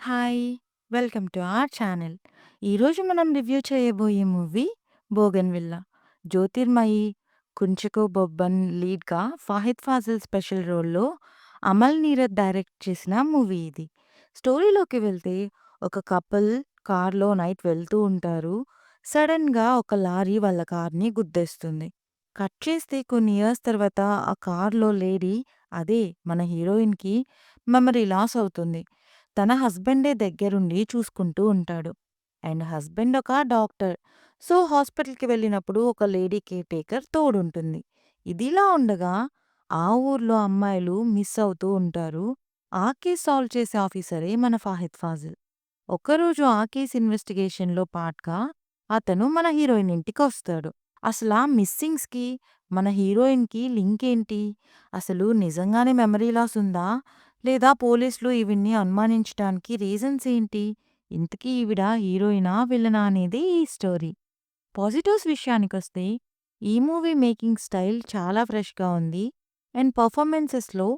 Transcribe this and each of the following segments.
Hi! Welcome to our channel. ఈరోజు మనం review చేయబోయే మూవీ 'బోగన్‌విల్లా'. జ్యోతిర్మయి, కుంచకో బొబ్బన్ లీడ్‌గా ఫాహిద్ ఫాజిల్ స్పెషల్ రోల్‌లో అమల్ నీరద్ డైరెక్ట్ చేసిన మూవీ ఇది. స్టోరీలోకి వెళ్తే ఒక కపుల్ కార్‌లో నైట్ వెళ్తూ ఉంటారు. సడెన్‌గా ఒక లారీ వాళ్ళ కార్‌ని గుద్దేస్తుంది. కట్ చేస్తే కొన్ని ఇయర్స్ తర్వాత ఆ కార్‌లో లేడీ అదే మన హీరోయిన్‌కి మెమరీ లాస్ అవుతుంది. తన హస్బెండే దగ్గరుండి చూసుకుంటూ ఉంటాడు. అండ్ హస్బెండ్ ఒక డాక్టర్. సో, హాస్పిటల్‌కి వెళ్ళినప్పుడు ఒక లేడీ కేర్‌టేకర్ తోడుంటుంది. ఇదిలా ఉండగా ఆ ఊర్లో అమ్మాయిలు మిస్ అవుతూ ఉంటారు. ఆ కేస్ సాల్వ్ చేసే ఆఫీసరే మన ఫాహిద్ ఫాజిల్. ఒకరోజు ఆ కేస్ ఇన్వెస్టిగేషన్‌లో పార్ట్‌గా అతను మన హీరోయిన్ ఇంటికొస్తాడు. అసలా మిస్సింగ్స్‌కి, మన హీరోయిన్‌కి లింకేంటి? అసలు నిజంగానే మెమరీ లాస్ ఉందా? లేదా పోలీసులు ఈవిడ్ని అనుమానించటానికి రీజన్స్ ఏంటి? ఇంతకీ ఈవిడ హీరోయినా? విలనా? అనేదే ఈ స్టోరీ. పాజిటివ్స్ విషయానికొస్తే ఈ మూవీ మేకింగ్ స్టైల్ చాలా ఫ్రెష్‌గా ఉంది. అండ్ పర్ఫార్మెన్సెస్‌లో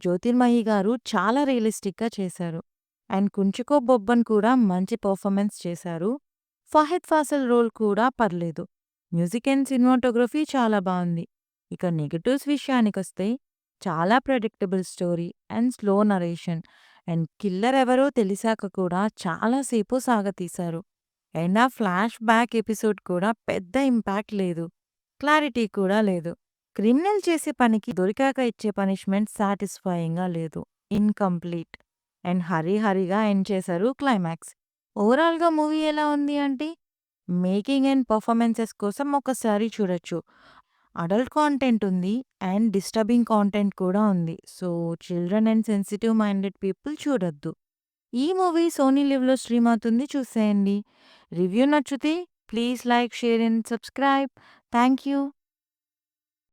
జ్యోతిర్మయి గారు చాలా రియలిస్టిక్‌గా చేశారు. అండ్ కుంచుకో బొబ్బన్ కూడా మంచి పర్ఫార్మెన్స్ చేశారు. ఫహద్ ఫాసిల్ రోల్ కూడా పర్లేదు. మ్యూజిక్ అండ్ సినిమాటోగ్రఫీ చాలా బావుంది. ఇక నెగెటివ్స్ విషయానికొస్తే చాలా predictable story and slow narration and killer ఎవరో తెలిసాక కూడా చాలా సేపు సాగతీశారు. అండ్ ఆ ఫ్లాష్ బ్యాక్ ఎపిసోడ్ కూడా పెద్ద ఇంపాక్ట్ లేదు. క్లారిటీ కూడా లేదు. క్రిమినల్ చేసే పనికి దొరికాక ఇచ్చే పనిష్మెంట్ సాటిస్ఫైయింగ్‌గా లేదు. ఇన్‌కంప్లీట్. అండ్ హరీగా ఎండ్ చేశారు క్లైమాక్స్. ఓవరాల్‌గా మూవీ ఎలా ఉంది అంటే, మేకింగ్ అండ్ పర్ఫార్మెన్సెస్ కోసం ఒకసారి చూడొచ్చు. అడల్ట్ కాంటెంట్ ఉంది అండ్ డిస్టర్బింగ్ కాంటెంట్ కూడా ఉంది. So, children and sensitive minded people చూడొద్దు. ఈ మూవీ సోనీ లివ్‌లో స్ట్రీమ్ అవుతుంది చూసేయండి. రివ్యూ నచ్చితే please like, share and subscribe. Thank you.